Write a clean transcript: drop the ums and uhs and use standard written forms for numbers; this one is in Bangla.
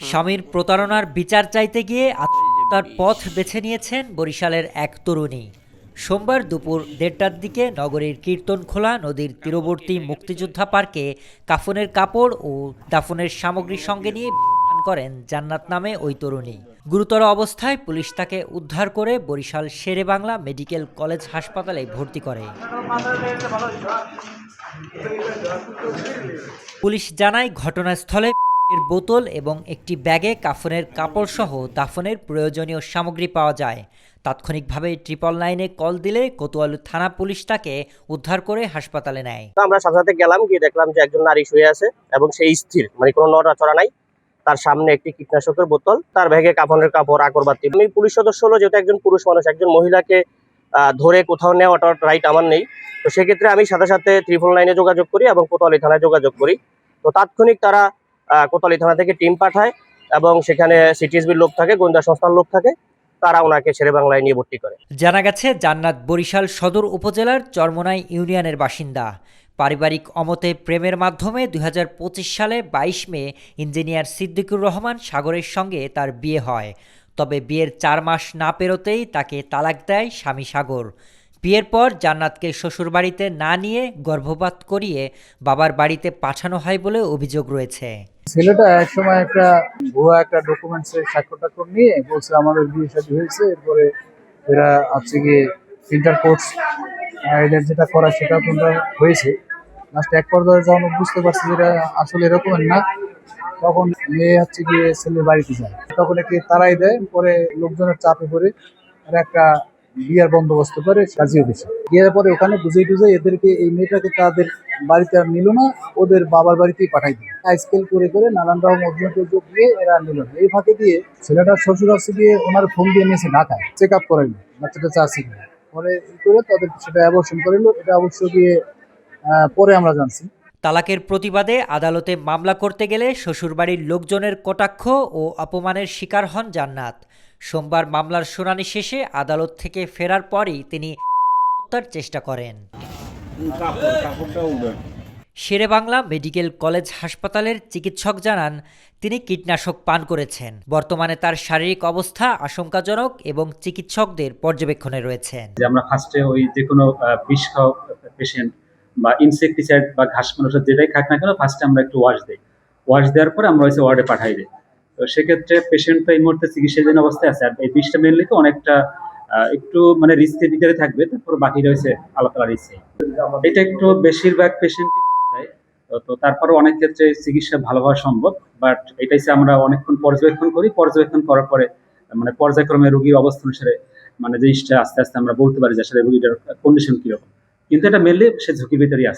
স্বামীর প্রতারণার বিচার চাইতে গিয়ে আত্মহত্যার পথ বেছে নিয়েছেন বরিশালের এক তরুণী। সোমবার দুপুর ১:৩০টার দিকে নগরীর কীর্তনখোলা নদীর তীরবর্তী মুক্তিযোদ্ধা পার্কে কাফনের কাপড় ও দাফনের সামগ্রী সঙ্গে নিয়ে পান করেন জান্নাত নামে ওই তরুণী। গুরুতর অবস্থায় পুলিশ তাকে উদ্ধার করে বরিশাল শেরেবাংলা মেডিকেল কলেজ হাসপাতালে ভর্তি করে। পুলিশ জানায় ঘটনাস্থলে এর বোতল এবং একটি ব্যাগে কাফনের কাপড় সহ দাফনের প্রয়োজনীয় সামগ্রী পাওয়া যায়। তাৎক্ষণিকভাবে 999-এ কল দিলে কোতোয়ালি থানা পুলিশ তাকে উদ্ধার করে হাসপাতালে নেয়। আমরা সাথে সাথে গেলাম, গিয়ে দেখলাম যে একজন নারী শুয়ে আছে এবং সেই স্থির, মানে কোনো নড়াচড়া নাই। তার সামনে একটি কীটনাশকের বোতল, তার ব্যাগে কাফনের কাপড়, আগরবাতি। আমি পুলিশ সদস্য হলো, যেহেতু একজন পুরুষ মানুষ, একজন মহিলাকে ধরে কোথাও নেওয়াটা রাইট আমার নেই। তো সেক্ষেত্রে আমি সাথে সাথে 999-এ যোগাযোগ করি এবং কোতোয়ালি থানায় যোগাযোগ করি। তো তাৎক্ষণিক তারা কোতোয়ালি থানা থেকে টিম পাঠায় এবং সেখানে সিটিএসবির লোক থাকে, গোয়েন্দা সংস্থার লোক থাকে, তারা ওনাকে শেরেবাংলায় নিয়ে ভর্তি করে। জানা গেছে জান্নাত বরিশাল সদর উপজেলার চরমোনাই ইউনিয়নের বাসিন্দা। পারিবারিক অমতে প্রেমের মাধ্যমে ২০২৫ সালে ২২ মে ইঞ্জিনিয়ার সিদ্দিকুর রহমান সাগরের সঙ্গে তার বিয়ে হয়। তবে বিয়ের ৪ মাস না পেরোতেই তাকে তালাক দেয় স্বামী সাগর। বিয়ের পর জান্নাতকে শ্বশুরবাড়িতে না নিয়ে গর্ভপাত করিয়ে বাবার বাড়িতে পাঠানো হয় বলে অভিযোগ রয়েছে। ছেলেটা একসময় ভুয়া একটা ডকুমেন্টসের স্বাক্ষর নিয়ে বলছে আমাদের বিয়ে শাদী হয়েছে, এরপরে এরা হচ্ছে গিয়ে ইন্টার কোর্স এদের যেটা করা সেটা তোমরা হয়েছে। লাস্ট এক পর্যায়ে যখন বুঝতে পারছি যেটা আসলে এরকমের না, তখন মেয়ে হচ্ছে গিয়ে ছেলের বাড়িতে যায়। তখন একে তারাই দেয়, পরে লোকজনের চাপে পড়ে আর একটা বিয়ার বন্দোবস্ত করে সাজিয়ে দিয়েছে। বিয়ের পরে ওখানে বুঝে টুঝে এদেরকে, এই মেয়েটাকে তাদের বাড়িতে আর নিল না, ওদের বাবার বাড়িতেই পাঠাই দিল। স্কেল করে করে নানান রকম অভিযোগ দিয়ে এরা নিল না। এই ফাঁকে দিয়ে ছেলেটার শ্বশুর হচ্ছে গিয়ে ওনার ফোন দিয়ে নিয়েছে ঢাকায়, চেক আপ করাইল বাচ্চাটা চাষি কিনা। পরে করে তাদের সেটা অ্যাবর্শন করিল। এটা অবশ্য গিয়ে পরে আমরা জানছি। তালাকের প্রতিবাদে আদালতে মামলা করতে গেলে শ্বশুরবাড়ির লোকজনের কটাক্ষ ও অপমানের শিকার হন জান্নাত। সোমবার মামলার শুনানি শেষে আদালত থেকে ফেরার পরই তিনি হত্যার চেষ্টা করেন। শেরেবাংলা মেডিকেল কলেজ হাসপাতালের চিকিৎসক জানান, তিনি কীটনাশক পান করেছেন। বর্তমানে তার শারীরিক অবস্থা আশঙ্কাজনক এবং চিকিৎসকদের পর্যবেক্ষণে রয়েছেন। আমরা ফার্স্টে ওই যে কোনো বিষ খাওয়া পেশেন্ট বা ইনসেকটিসাইড বা ঘাস মানুষের যেটাই খাক না কেন, ফার্স্টে আমরা একটু ওয়াশ দিই। ওয়াশ দেওয়ার পরে আমরা হচ্ছে ওয়ার্ডে পাঠাই দিই। তো সেক্ষেত্রে পেশেন্ট তো এই মুহূর্তে চিকিৎসাধীন অবস্থায় আছে। আর এই বিষটা মেনলি তো অনেকটা একটু মানে রিস্কের ভিতরে থাকবে, তারপর বাকি রয়েছে আল্লাহ তাআলার ইচ্ছে। এটা একটু বেশিরভাগ পেশেন্ট, তো তারপরে অনেক ক্ষেত্রে চিকিৎসা ভালো হওয়া সম্ভব। বাট এটাই আমরা অনেকক্ষণ পর্যবেক্ষণ করি, পর্যবেক্ষণ করার পরে মানে পর্যায়ক্রমে রোগীর অবস্থা অনুসারে মানে জিনিসটা আস্তে আস্তে আমরা বলতে পারি যে আসলে রোগীটার কন্ডিশন কিরকম। কিন্তু এটা মেনলি সে ঝুঁকির ভিতরেই আছে।